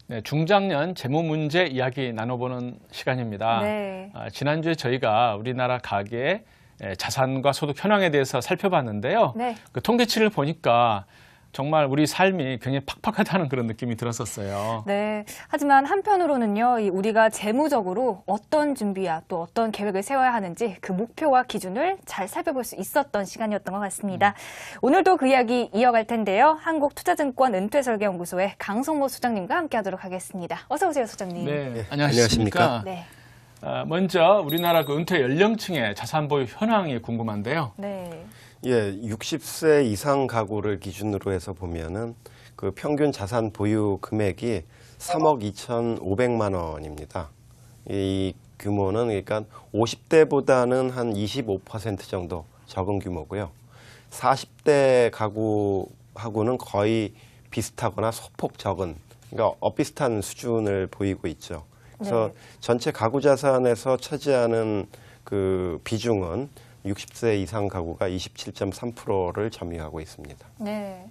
네, 중장년 재무 문제 이야기 나눠보는 시간입니다. 네. 지난주에 저희가 우리나라 가계의 자산과 소득 현황에 대해서 살펴봤는데요. 네. 그 통계치를 보니까 정말 우리 삶이 굉장히 팍팍하다는 그런 느낌이 들었었어요. 네. 하지만 한편으로는요, 우리가 재무적으로 어떤 준비와 또 어떤 계획을 세워야 하는지 그 목표와 기준을 잘 살펴볼 수 있었던 시간이었던 것 같습니다. 오늘도 그 이야기 이어갈 텐데요. 한국투자증권 은퇴설계연구소의 강성모 소장님과 함께하도록 하겠습니다. 어서 오세요, 소장님. 네, 안녕하십니까? 네. 먼저 우리나라 그 은퇴 연령층의 자산 보유 현황이 궁금한데요. 네. 예, 60세 이상 가구를 기준으로 해서 보면은 그 평균 자산 보유 금액이 3억 2,500만 원입니다. 이 규모는 그러니까 50대보다는 한 25% 정도 적은 규모고요. 40대 가구하고는 거의 비슷하거나 소폭 적은, 그러니까 엇비슷한 수준을 보이고 있죠. 그래서 네. 전체 가구 자산에서 차지하는 그 비중은 60세 이상 가구가 27.3%를 점유하고 있습니다. 네.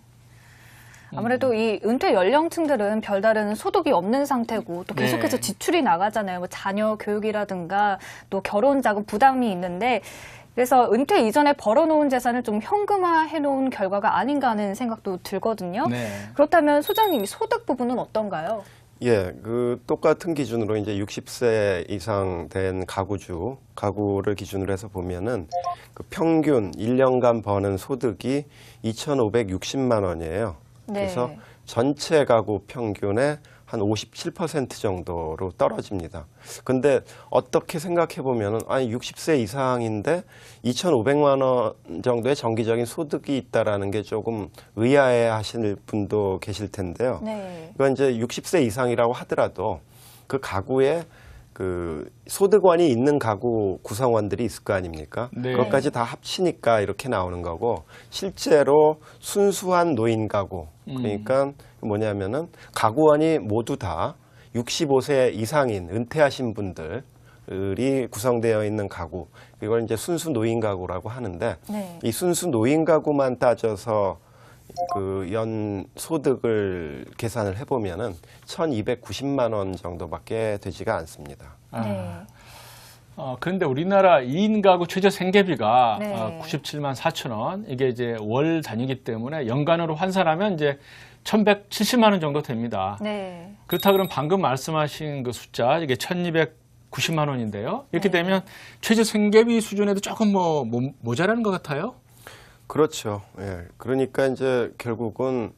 아무래도 이 은퇴 연령층들은 별다른 소득이 없는 상태고 또 계속해서 네. 지출이 나가잖아요. 뭐 자녀 교육이라든가 또 결혼 자금 부담이 있는데 그래서 은퇴 이전에 벌어놓은 재산을 좀 현금화해 놓은 결과가 아닌가 하는 생각도 들거든요. 네. 그렇다면 소장님, 소득 부분은 어떤가요? 예, 그 똑같은 기준으로 이제 60세 이상 된 가구를 기준으로 해서 보면은 그 평균 1년간 버는 소득이 2,560만 원이에요. 네. 그래서 전체 가구 평균의 한 57% 정도로 떨어집니다. 근데 어떻게 생각해 보면은 아니 60세 이상인데 2,500만 원 정도의 정기적인 소득이 있다라는 게 조금 의아해 하실 분도 계실 텐데요. 네. 이건 이제 60세 이상이라고 하더라도 그 가구에 그 소득원이 있는 가구 구성원들이 있을 거 아닙니까? 네. 그것까지 다 합치니까 이렇게 나오는 거고, 실제로 순수한 노인 가구, 그러니까 뭐냐면은 가구원이 모두 다 65세 이상인 은퇴하신 분들이 구성되어 있는 가구, 이걸 이제 순수 노인 가구라고 하는데, 네. 이 순수 노인 가구만 따져서 그 연 소득을 계산을 해보면은 1,290만 원 정도밖에 되지가 않습니다. 네. 그런데 우리나라 2인 가구 최저 생계비가 네. 97만 4천 원, 이게 이제 월 단위이기 때문에 연간으로 환산하면 이제 1,170만 원 정도 됩니다. 네. 그렇다 그러면 방금 말씀하신 그 숫자, 이게 1,290만 원인데요. 이렇게 네. 되면 최저 생계비 수준에도 조금 모자라는 것 같아요. 그렇죠. 예. 그러니까 이제 결국은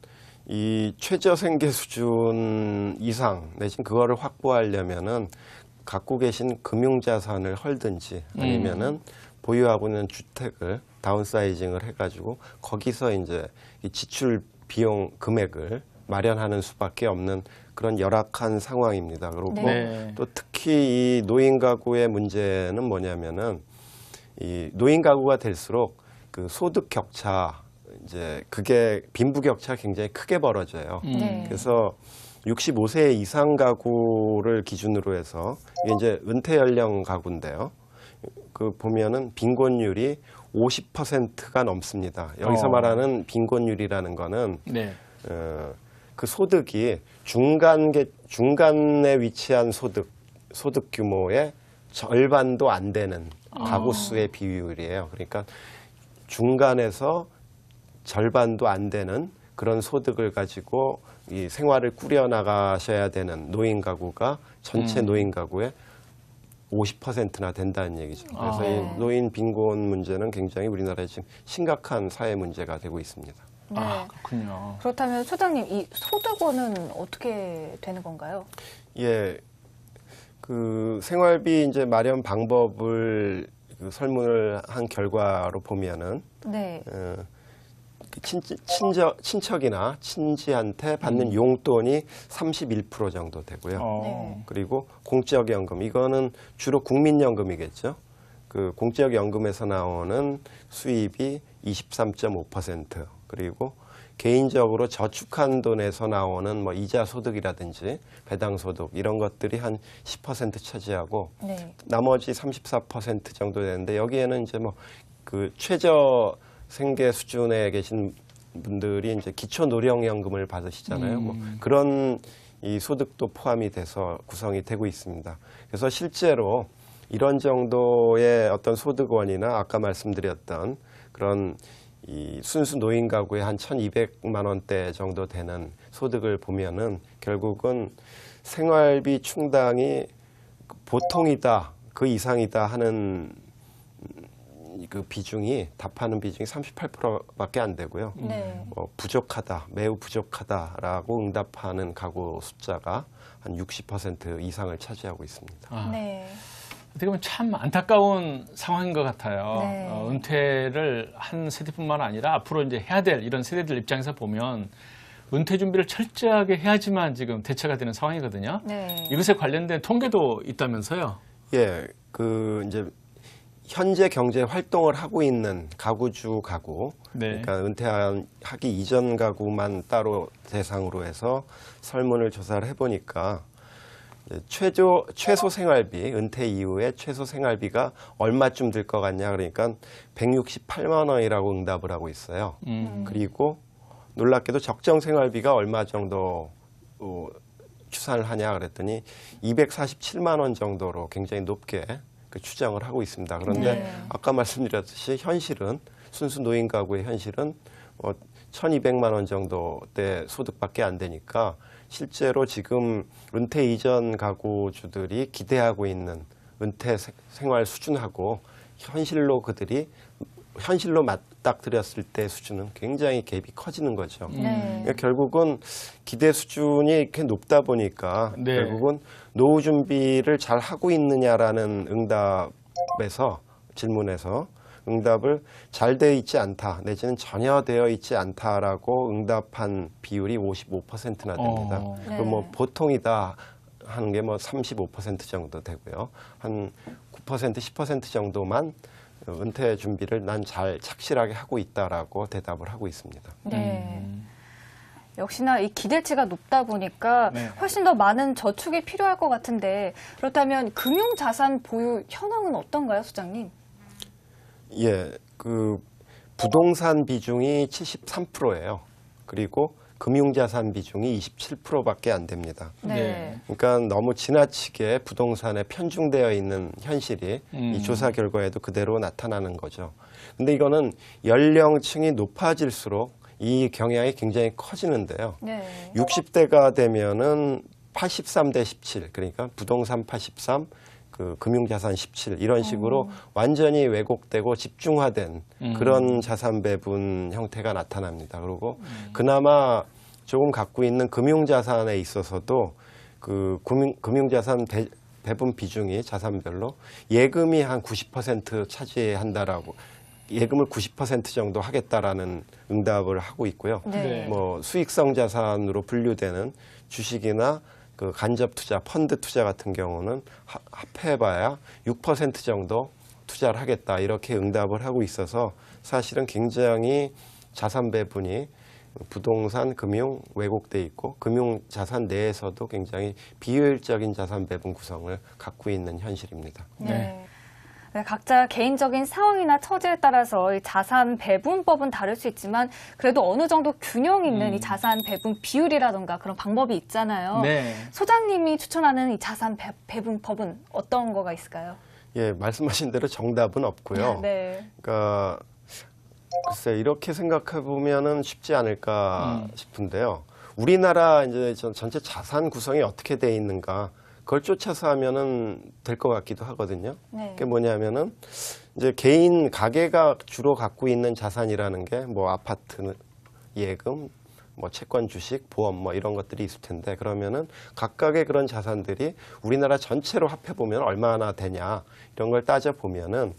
이 최저 생계 수준 이상 내지는 그거를 확보하려면은 갖고 계신 금융자산을 헐든지 아니면은 보유하고 있는 주택을 다운사이징을 해가지고 거기서 이제 이 지출 비용 금액을 마련하는 수밖에 없는 그런 열악한 상황입니다. 그리고 네. 또 특히 이 노인 가구의 문제는 뭐냐면은 이 노인 가구가 될수록 그 소득 격차, 이제 그게 빈부 격차가 굉장히 크게 벌어져요. 네. 그래서 65세 이상 가구를 기준으로 해서 이게 이제 은퇴 연령 가구인데요. 그 보면은 빈곤율이 50%가 넘습니다. 여기서 말하는 빈곤율이라는 거는 네. 그 소득이 중간에 위치한 소득 규모의 절반도 안 되는 가구 수의 비율이에요. 그러니까 중간에서 절반도 안 되는 그런 소득을 가지고 이 생활을 꾸려 나가셔야 되는 노인 가구가 전체 노인 가구의 50%나 된다는 얘기죠. 그래서 이 노인 빈곤 문제는 굉장히 우리나라에 지금 심각한 사회 문제가 되고 있습니다. 네. 그렇군요. 그렇다면 소장님, 이 소득원은 어떻게 되는 건가요? 예, 그 생활비 이제 마련 방법을 그 설문을 한 결과로 보면은 네. 친척이나 친지한테 받는 용돈이 31% 정도 되고요. 네. 그리고 공적연금, 이거는 주로 국민연금이겠죠. 그 공적연금에서 나오는 수입이 23.5%, 그리고 개인적으로 저축한 돈에서 나오는 뭐 이자 소득이라든지 배당 소득 이런 것들이 한 10% 차지하고 네. 나머지 34% 정도 되는데 여기에는 이제 뭐 그 최저 생계 수준에 계신 분들이 이제 기초 노령연금을 받으시잖아요. 뭐 그런 이 소득도 포함이 돼서 구성이 되고 있습니다. 그래서 실제로 이런 정도의 어떤 소득원이나 아까 말씀드렸던 그런 이 순수 노인 가구의 한 1,200만 원대 정도 되는 소득을 보면은 결국은 생활비 충당이 보통이다, 그 이상이다 하는 그 비중이 답하는 비중이 38%밖에 안 되고요. 네. 부족하다, 매우 부족하다라고 응답하는 가구 숫자가 한 60% 이상을 차지하고 있습니다. 아, 네. 어떻게 보면 참 안타까운 상황인 것 같아요. 네. 은퇴를 한 세대뿐만 아니라 앞으로 이제 해야 될 이런 세대들 입장에서 보면 은퇴 준비를 철저하게 해야지만 지금 대처가 되는 상황이거든요. 네. 이것에 관련된 통계도 있다면서요? 예, 그 이제 현재 경제 활동을 하고 있는 가구주 가구, 네. 그러니까 은퇴하기 이전 가구만 따로 대상으로 해서 설문을 조사를 해보니까 최소 생활비, 은퇴 이후에 최소 생활비가 얼마쯤 들 것 같냐 그러니까 168만 원이라고 응답을 하고 있어요. 그리고 놀랍게도 적정 생활비가 얼마 정도 추산을 하냐 그랬더니 247만 원 정도로 굉장히 높게 추정을 하고 있습니다. 그런데 네. 아까 말씀드렸듯이 현실은 순수 노인 가구의 현실은 1,200만 원 정도의 소득밖에 안 되니까 실제로 지금 은퇴 이전 가구주들이 기대하고 있는 은퇴 생활 수준하고 현실로 맞닥뜨렸을 때 수준은 굉장히 갭이 커지는 거죠. 네. 그러니까 결국은 기대 수준이 이렇게 높다 보니까 네. 결국은 노후 준비를 잘 하고 있느냐라는 질문에서 응답을 잘 되어 있지 않다 내지는 전혀 되어 있지 않다라고 응답한 비율이 55%나 됩니다. 네. 그럼 뭐 보통이다 하는 게 뭐 35% 정도 되고요. 한 9% 10% 정도만 은퇴 준비를 난 잘 착실하게 하고 있다라고 대답을 하고 있습니다. 네. 역시나 이 기대치가 높다 보니까 네. 훨씬 더 많은 저축이 필요할 것 같은데 그렇다면 금융자산 보유 현황은 어떤가요, 소장님? 예, 그 부동산 비중이 73%예요. 그리고 금융자산 비중이 27%밖에 안 됩니다. 네. 그러니까 너무 지나치게 부동산에 편중되어 있는 현실이 이 조사 결과에도 그대로 나타나는 거죠. 근데 이거는 연령층이 높아질수록 이 경향이 굉장히 커지는데요. 네. 60대가 되면은 83대 17, 그러니까 부동산 83, 그 금융자산 17 이런 식으로 완전히 왜곡되고 집중화된 그런 자산 배분 형태가 나타납니다. 그리고 그나마 조금 갖고 있는 금융자산에 있어서도 그 금융자산 배분 비중이 자산별로 예금이 한 90% 차지한다라고 예금을 90% 정도 하겠다라는 응답을 하고 있고요. 네. 뭐 수익성 자산으로 분류되는 주식이나 그 간접 투자, 펀드 투자 같은 경우는 합해봐야 6% 정도 투자를 하겠다 이렇게 응답을 하고 있어서 사실은 굉장히 자산 배분이 부동산, 금융 왜곡돼 있고 금융 자산 내에서도 굉장히 비효율적인 자산 배분 구성을 갖고 있는 현실입니다. 네. 네, 각자 개인적인 상황이나 처지에 따라서 이 자산 배분법은 다를 수 있지만 그래도 어느 정도 균형 있는 이 자산 배분 비율이라던가 그런 방법이 있잖아요. 네. 소장님이 추천하는 이 자산 배분법은 어떤 거가 있을까요? 예, 말씀하신 대로 정답은 없고요. 네. 그러니까 글쎄 이렇게 생각해 보면은 쉽지 않을까 싶은데요. 우리나라 이제 전체 자산 구성이 어떻게 돼 있는가 그걸 쫓아서 하면은 될 것 같기도 하거든요. 네. 그게 뭐냐면은 이제 개인 가계가 주로 갖고 있는 자산이라는 게 뭐 아파트, 예금, 뭐 채권, 주식, 보험 뭐 이런 것들이 있을 텐데 그러면은 각각의 그런 자산들이 우리나라 전체로 합해 보면 얼마나 되냐 이런 걸 따져 보면은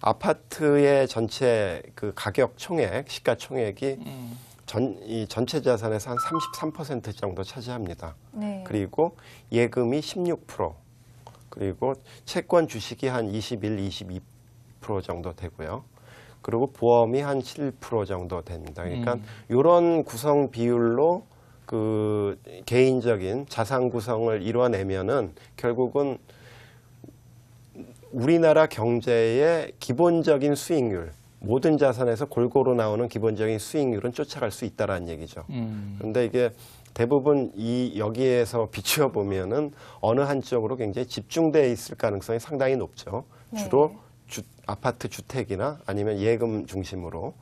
아파트의 전체 그 가격 총액, 시가 총액이 이 전체 자산에서 한 33% 정도 차지합니다. 네. 그리고 예금이 16%, 그리고 채권 주식이 한 21, 22% 정도 되고요. 그리고 보험이 한 7% 정도 됩니다. 그러니까 이런 구성 비율로 그 개인적인 자산 구성을 이뤄내면은 결국은 우리나라 경제의 기본적인 수익률, 모든 자산에서 골고루 나오는 기본적인 수익률은 쫓아갈 수 있다라는 얘기죠. 그런데 이게 대부분 여기에서 비추어 보면은 어느 한쪽으로 굉장히 집중되어 있을 가능성이 상당히 높죠. 네. 주로 아파트 주택이나 아니면 예금 중심으로.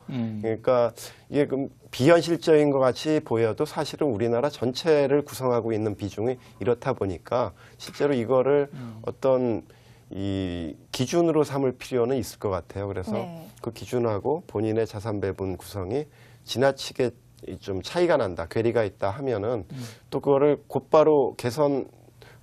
그러니까 이게 비현실적인 것 같이 보여도 사실은 우리나라 전체를 구성하고 있는 비중이 이렇다 보니까 실제로 이거를 어떤 이 기준으로 삼을 필요는 있을 것 같아요. 그래서 네. 그 기준하고 본인의 자산 배분 구성이 지나치게 좀 차이가 난다, 괴리가 있다 하면은 또 그거를 곧바로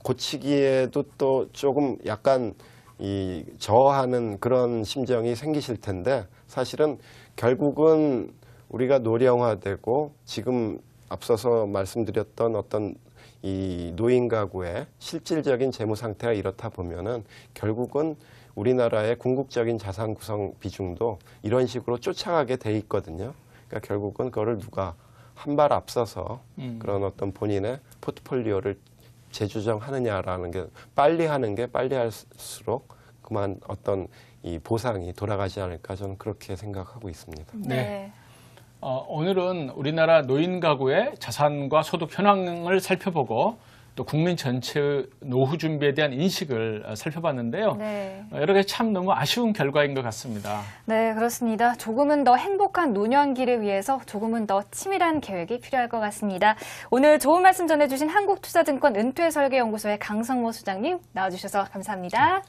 고치기에도 또 조금 약간 이 저하는 그런 심정이 생기실 텐데 사실은 결국은 우리가 노령화되고 지금 앞서서 말씀드렸던 어떤 이 노인 가구의 실질적인 재무 상태가 이렇다 보면은 결국은 우리나라의 궁극적인 자산 구성 비중도 이런 식으로 쫓아가게 돼 있거든요. 그러니까 결국은 그거를 누가 한 발 앞서서 그런 어떤 본인의 포트폴리오를 재조정하느냐라는 게 빨리 하는 게 빨리 할수록 그만 어떤 이 보상이 돌아가지 않을까 저는 그렇게 생각하고 있습니다. 네. 오늘은 우리나라 노인 가구의 자산과 소득 현황을 살펴보고 또 국민 전체의 노후 준비에 대한 인식을 살펴봤는데요. 네. 여러 가지 참 너무 아쉬운 결과인 것 같습니다. 네, 그렇습니다. 조금은 더 행복한 노년기를 위해서 조금은 더 치밀한 계획이 필요할 것 같습니다. 오늘 좋은 말씀 전해주신 한국투자증권 은퇴설계연구소의 강성모 소장님 나와주셔서 감사합니다.